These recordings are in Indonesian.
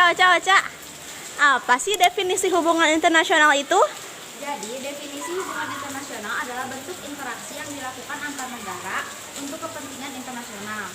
Ocha. Apa sih definisi hubungan internasional itu? Jadi, definisi hubungan internasional adalah bentuk interaksi yang dilakukan antar negara untuk kepentingan internasional.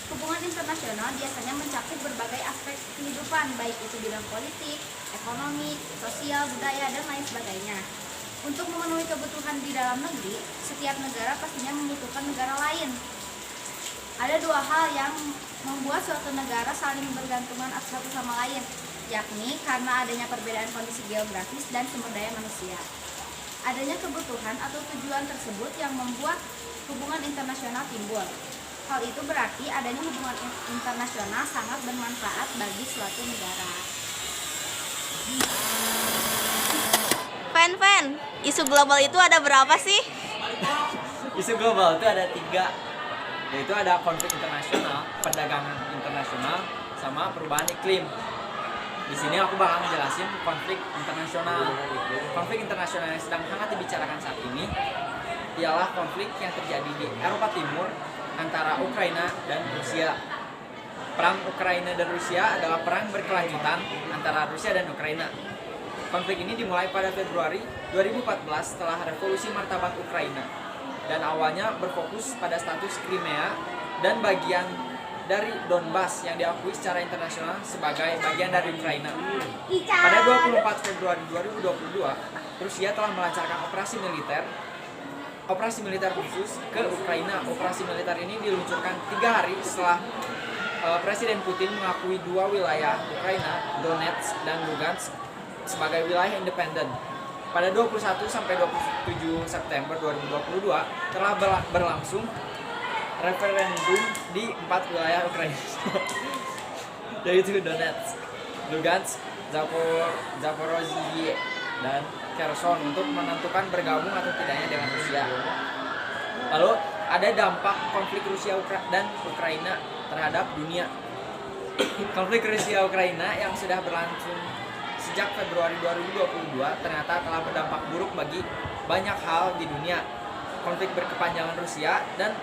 Hubungan internasional biasanya mencakup berbagai aspek kehidupan, baik itu bidang politik, ekonomi, sosial, budaya, dan lain sebagainya. Untuk memenuhi kebutuhan di dalam negeri, setiap negara pastinya membutuhkan negara lain. Ada dua hal yang membuat suatu negara saling bergantungan satu sama lain, yakni karena adanya perbedaan kondisi geografis dan sumber daya manusia. Adanya kebutuhan atau tujuan tersebut yang membuat hubungan internasional timbul. Hal itu berarti adanya hubungan internasional sangat bermanfaat bagi suatu negara. Fan, isu global itu ada berapa sih? Isu global itu ada 3, yaitu ada konflik internasional, perdagangan internasional, sama perubahan iklim. Di sini aku bakal ngejelasin konflik internasional. Konflik internasional yang sedang hangat dibicarakan saat ini ialah konflik yang terjadi di Eropa Timur antara Ukraina dan Rusia. Perang Ukraina dan Rusia adalah perang berkelanjutan antara Rusia dan Ukraina. Konflik ini dimulai pada Februari 2014 setelah revolusi martabat Ukraina, dan awalnya berfokus pada status Crimea dan bagian dari Donbas yang diakui secara internasional sebagai bagian dari Ukraina. Pada 24 Februari 2022, Rusia telah melancarkan operasi militer khusus ke Ukraina. Operasi militer ini diluncurkan 3 hari setelah Presiden Putin mengakui 2 wilayah Ukraina, Donetsk dan Lugansk, sebagai wilayah independen. Pada 21 sampai 27 September 2022 telah berlangsung referendum di 4 wilayah Ukraina, yaitu Donetsk, Lugansk, Zaporozhye, dan Kherson, untuk menentukan bergabung atau tidaknya dengan Rusia. Lalu ada dampak konflik Rusia dan Ukraina terhadap dunia. Konflik Rusia-Ukraina yang sudah berlangsung sejak Februari 2022 ternyata telah berdampak buruk bagi banyak hal di dunia. Konflik berkepanjangan Rusia dan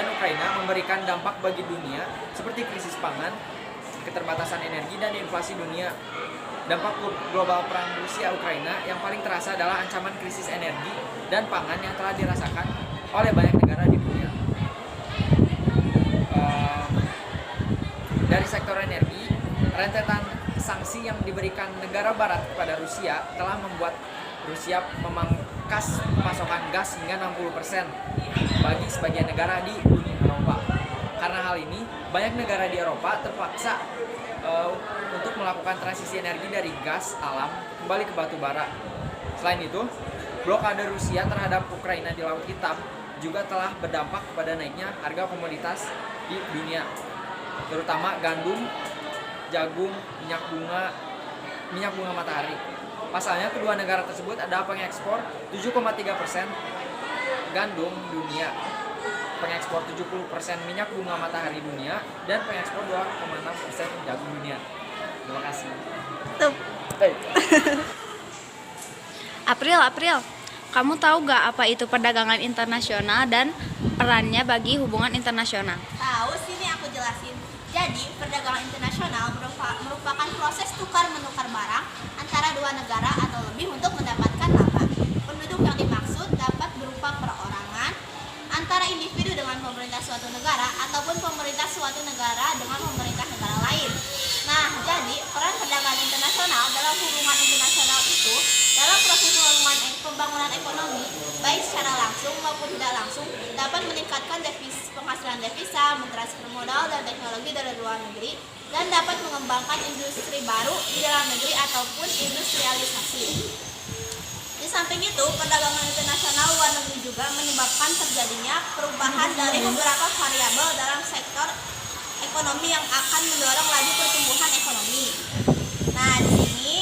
Ukraina memberikan dampak bagi dunia seperti krisis pangan, keterbatasan energi, dan inflasi dunia. Dampak global perang Rusia-Ukraina yang paling terasa adalah ancaman krisis energi dan pangan yang telah dirasakan oleh banyak negara di dunia. Dari sektor energi, rentetan sanksi yang diberikan negara barat kepada Rusia telah membuat Rusia memangkas pasokan gas hingga 60% bagi sebagian negara di Uni Eropa. Karena hal ini, banyak negara di Eropa terpaksa untuk melakukan transisi energi dari gas alam kembali ke batu bara. Selain itu, blokade Rusia terhadap Ukraina di Laut Hitam juga telah berdampak pada naiknya harga komoditas di dunia, terutama gandum, jagung, minyak bunga matahari. Pasalnya, kedua negara tersebut adalah pengekspor 7,3% gandum dunia, pengekspor 70% minyak bunga matahari dunia, dan pengekspor 2,6% jagung dunia. Terima kasih. Tuh. Hey. April, kamu tahu gak apa itu perdagangan internasional dan perannya bagi hubungan internasional? Tahu sih, nih aku jelasin. Jadi, perdagangan internasional merupakan proses tukar-menukar barang antara dua negara atau lebih untuk mendapatkan laba. Penduduk yang dimaksud dapat berupa perorangan, antara individu dengan pemerintah suatu negara, ataupun pemerintah suatu negara dengan pemerintah negara lain. Nah, jadi peran perdagangan internasional dalam hubungan internasional itu dalam proses pembangunan ekonomi, baik secara langsung maupun tidak langsung, dapat meningkatkan penghasilan devisa, mentransfer modal dan teknologi dari luar negeri, dan dapat mengembangkan industri baru di dalam negeri ataupun industrialisasi. Di samping itu, perdagangan internasional luar negeri juga menyebabkan terjadinya perubahan dari beberapa variabel dalam sektor ekonomi yang akan mendorong laju pertumbuhan ekonomi. Nah, di sini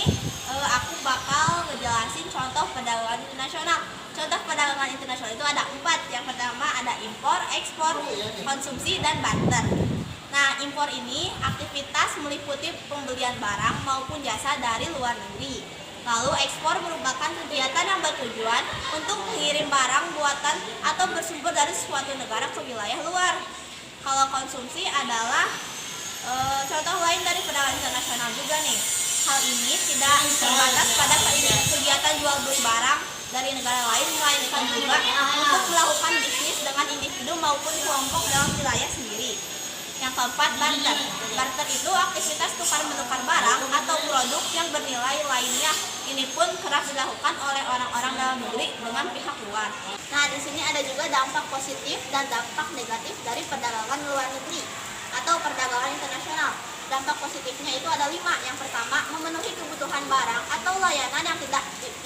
aku bakal ngejelasin contoh perdagangan internasional. Contoh perdagangan internasional itu ada 4. Yang pertama ada impor, ekspor, konsumsi, dan barter. Nah, impor ini aktivitas meliputi pembelian barang maupun jasa dari luar negeri. Lalu ekspor merupakan kegiatan yang bertujuan untuk mengirim barang buatan atau bersumber dari suatu negara ke wilayah luar. Kalau konsumsi adalah Contoh lain dari perdagangan internasional juga nih. Hal ini tidak terbatas pada kegiatan jual beli barang dari negara lain, melainkan juga untuk melakukan bisnis dengan individu maupun kelompok dalam wilayah sendiri. Yang keempat, barter. Barter itu aktivitas tukar menukar barang atau produk yang bernilai lainnya. Ini pun kerap dilakukan oleh orang-orang dalam negeri dengan pihak luar. Nah, di sini ada juga dampak positif dan dampak negatif dari perdagangan luar negeri atau perdagangan internasional. Dampak positifnya itu ada 5. Yang pertama, memenuhi kebutuhan barang atau layanan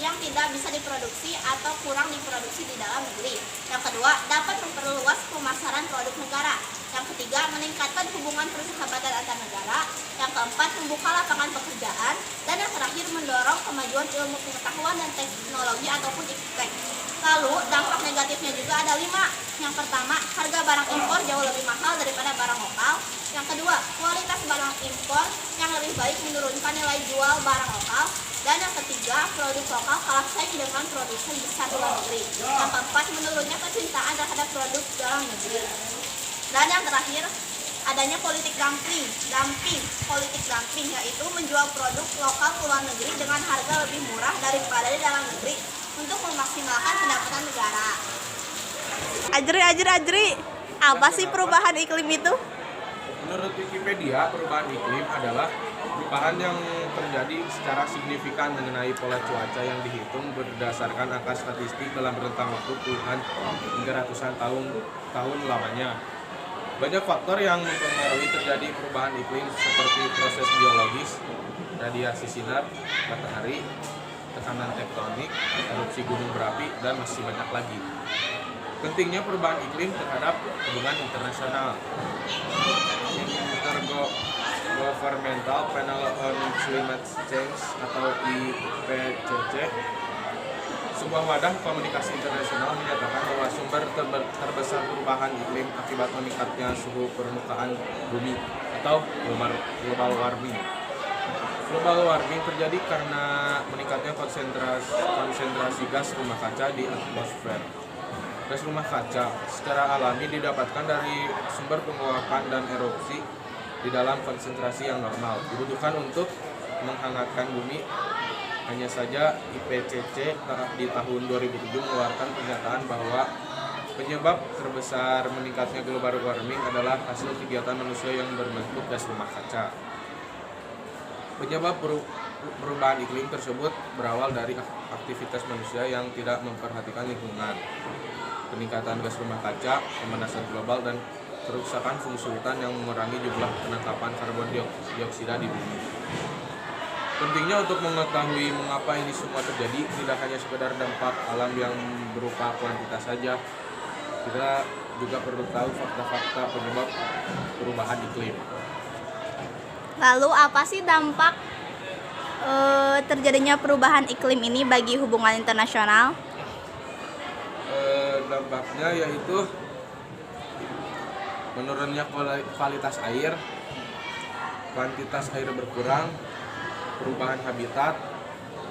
yang tidak bisa diproduksi atau kurang diproduksi di dalam negeri. Yang kedua, dapat memperluas pemasaran produk negara. Yang ketiga, meningkatkan hubungan persahabatan antar negara. Yang keempat, membuka lapangan pekerjaan. Dan yang terakhir, mendorong kemajuan ilmu pengetahuan dan teknologi ataupun iptek. Lalu, dampak negatifnya juga ada 5. Yang pertama, harga barang impor jauh lebih mahal daripada barang lokal. Yang kedua, kualitas barang impor yang lebih baik menurunkan nilai jual barang lokal. Dan yang ketiga, produk lokal kalah saing dengan produsen besar luar negeri. Yang keempat, menurunnya kecintaan terhadap produk dalam negeri. Dan yang terakhir, adanya politik dumping. Politik dumping yaitu menjual produk lokal ke luar negeri dengan harga lebih murah daripada di dalam negeri untuk memaksimalkan pendapatan negara. Ajri, apa sih perubahan iklim itu? Menurut Wikipedia, perubahan iklim adalah perubahan yang terjadi secara signifikan mengenai pola cuaca yang dihitung berdasarkan angka statistik dalam rentang waktu puluhan hingga ratusan tahun lamanya. Banyak faktor yang mempengaruhi terjadi perubahan iklim seperti proses biologis, radiasi sinar matahari, tekanan tektonik, erupsi gunung berapi, dan masih banyak lagi. Pentingnya perubahan iklim terhadap hubungan internasional. Intergovernmental Panel on Climate Change atau IPCC, sebuah wadah komunikasi internasional, menyatakan bahwa sumber terbesar perubahan iklim akibat meningkatnya suhu permukaan bumi atau global warming. Global warming terjadi karena meningkatnya konsentrasi gas rumah kaca di atmosfer. Gas rumah kaca secara alami didapatkan dari sumber penguapan dan erupsi di dalam konsentrasi yang normal. Dibutuhkan untuk menghangatkan bumi. Hanya saja IPCC di tahun 2007 mengeluarkan pernyataan bahwa penyebab terbesar meningkatnya global warming adalah hasil kegiatan manusia yang berbentuk gas rumah kaca. Penyebab perubahan iklim tersebut berawal dari aktivitas manusia yang tidak memperhatikan lingkungan, peningkatan gas rumah kaca, pemanasan global, dan kerusakan fungsi hutan yang mengurangi jumlah penangkapan karbon dioksida di bumi. Pentingnya untuk mengetahui mengapa ini semua terjadi, tidak hanya sekedar dampak alam yang berupa kuantitas saja. Kita juga perlu tahu fakta-fakta penyebab perubahan iklim. Lalu apa sih dampak terjadinya perubahan iklim ini bagi hubungan internasional? Dampaknya yaitu menurunnya kualitas air, kuantitas air berkurang, perubahan habitat,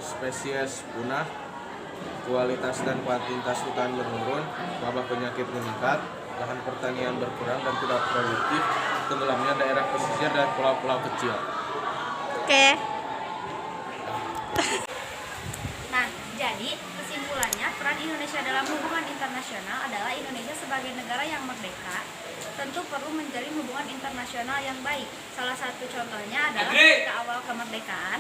spesies punah, kualitas dan kuantitas hutan menurun, wabah penyakit meningkat, lahan pertanian berkurang dan tidak produktif, tenggelamnya daerah pesisir dan pulau-pulau kecil. Oke. Nah, jadi kesimpulannya peran Indonesia dalam hubungan internasional adalah Indonesia sebagai negara yang merdeka tentu perlu menjalin hubungan internasional yang baik. Salah satu contohnya adalah ketika awal kemerdekaan,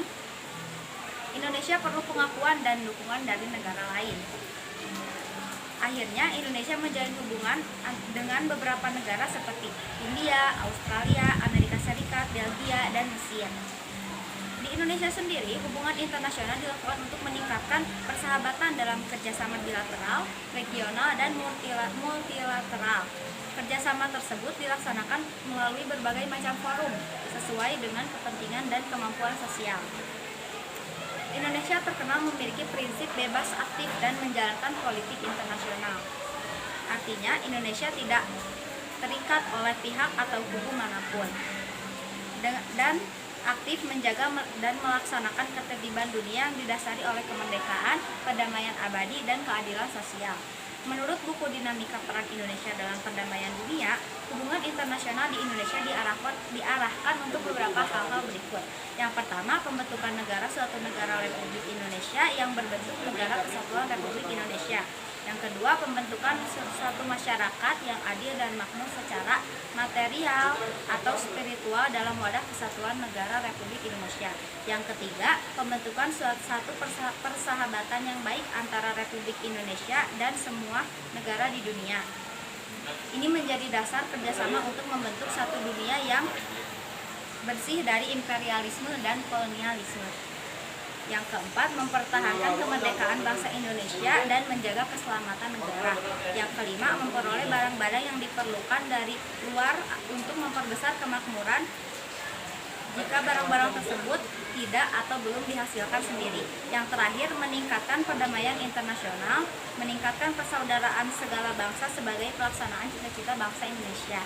Indonesia perlu pengakuan dan dukungan dari negara lain. Akhirnya Indonesia menjalin hubungan dengan beberapa negara seperti India, Australia, Amerika Serikat, Belgia, dan Mesir. Di Indonesia sendiri, hubungan internasional dilakukan untuk meningkatkan persahabatan dalam kerjasama bilateral, regional, dan multilateral. Kerjasama tersebut dilaksanakan melalui berbagai macam forum sesuai dengan kepentingan dan kemampuan sosial. Indonesia terkenal memiliki prinsip bebas aktif dan menjalankan politik internasional. Artinya, Indonesia tidak terikat oleh pihak atau kubu manapun. Dan aktif menjaga dan melaksanakan ketertiban dunia yang didasari oleh kemerdekaan, perdamaian abadi, dan keadilan sosial. Menurut buku Dinamika Peran Indonesia dalam Perdamaian Dunia, hubungan internasional di Indonesia diarahkan untuk beberapa hal-hal berikut. Yang pertama, pembentukan negara suatu negara Republik Indonesia yang berbentuk Negara Kesatuan Republik Indonesia. Yang kedua, pembentukan suatu masyarakat yang adil dan makmur secara material atau spiritual dalam wadah Kesatuan Negara Republik Indonesia. Yang ketiga, pembentukan suatu persahabatan yang baik antara Republik Indonesia dan semua negara di dunia. Ini menjadi dasar kerjasama untuk membentuk satu dunia yang bersih dari imperialisme dan kolonialisme. Yang keempat, mempertahankan kemerdekaan bangsa Indonesia dan menjaga keselamatan negara. Yang kelima, memperoleh barang-barang yang diperlukan dari luar untuk memperbesar kemakmuran jika barang-barang tersebut tidak atau belum dihasilkan sendiri. Yang terakhir, meningkatkan perdamaian internasional, meningkatkan persaudaraan segala bangsa sebagai pelaksanaan cita-cita bangsa Indonesia.